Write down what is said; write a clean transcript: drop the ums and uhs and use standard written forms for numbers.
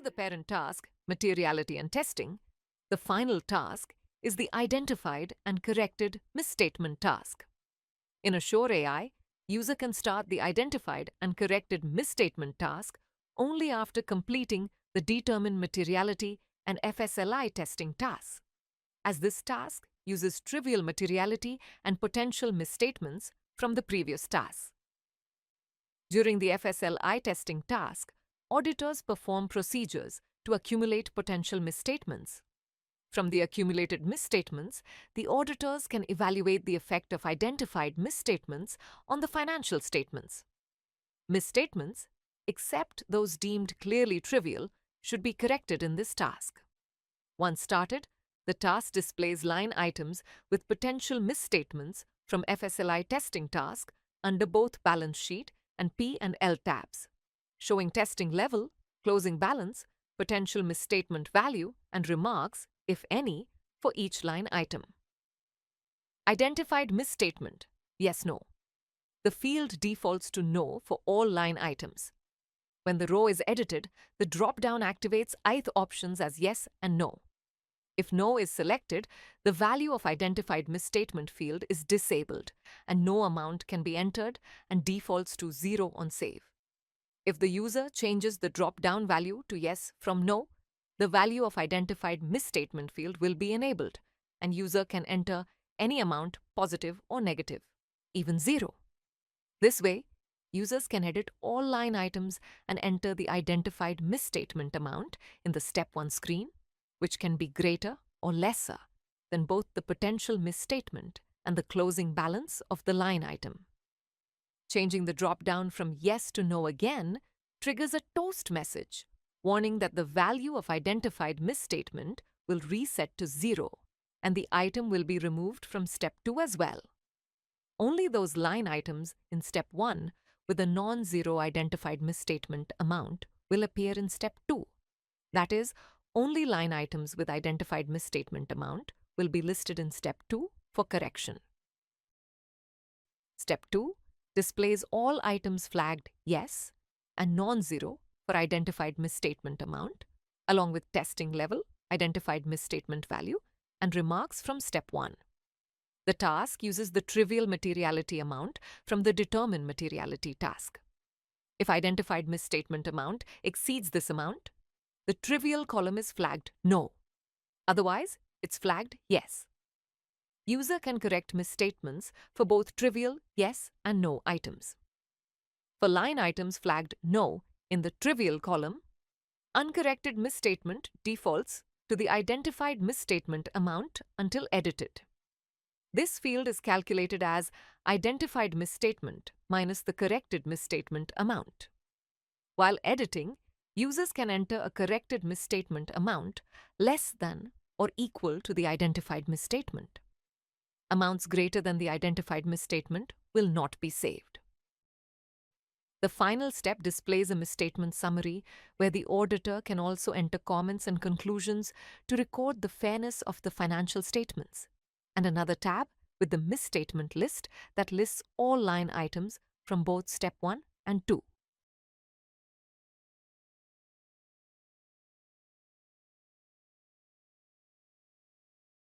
the parent task, Materiality and Testing, the final task is the Identified and Corrected Misstatement task. In AssureAI, user can start the Identified and Corrected Misstatement task only after completing the Determine Materiality and FSLI testing tasks, as this task uses trivial materiality and potential misstatements from the previous task. During the FSLI testing task, auditors perform procedures to accumulate potential misstatements. From the accumulated misstatements, the auditors can evaluate the effect of identified misstatements on the financial statements. Misstatements, except those deemed clearly trivial, should be corrected in this task. Once started, the task displays line items with potential misstatements from FSLI testing task under both Balance Sheet and P&L tabs, showing testing level, closing balance, potential misstatement value, and remarks, if any, for each line item. Identified misstatement, yes/no. The field defaults to no for all line items. When the row is edited, the drop-down activates either options as yes and no. If no is selected, the value of identified misstatement field is disabled and no amount can be entered and defaults to 0 on save. If the user changes the drop-down value to yes from no, the value of identified misstatement field will be enabled and user can enter any amount, positive or negative, even 0. This way, users can edit all line items and enter the identified misstatement amount in the Step 1 screen, which can be greater or lesser than both the potential misstatement and the closing balance of the line item. Changing the drop-down from yes to no again triggers a toast message, warning that the value of identified misstatement will reset to 0 and the item will be removed from Step 2 as well. Only those line items in Step 1 with a non-zero identified misstatement amount will appear in Step 2. That is, only line items with identified misstatement amount will be listed in Step 2 for correction. Step 2 displays all items flagged yes and non-zero for identified misstatement amount, along with testing level, identified misstatement value, and remarks from Step 1. The task uses the trivial materiality amount from the Determine Materiality task. If identified misstatement amount exceeds this amount, the trivial column is flagged no. Otherwise, it's flagged yes. User can correct misstatements for both trivial yes and no items. For line items flagged no in the trivial column, uncorrected misstatement defaults to the identified misstatement amount until edited. This field is calculated as identified misstatement minus the corrected misstatement amount. While editing, users can enter a corrected misstatement amount less than or equal to the identified misstatement. Amounts greater than the identified misstatement will not be saved. The final step displays a misstatement summary where the auditor can also enter comments and conclusions to record the fairness of the financial statements, and another tab with the misstatement list that lists all line items from both Step 1 and 2.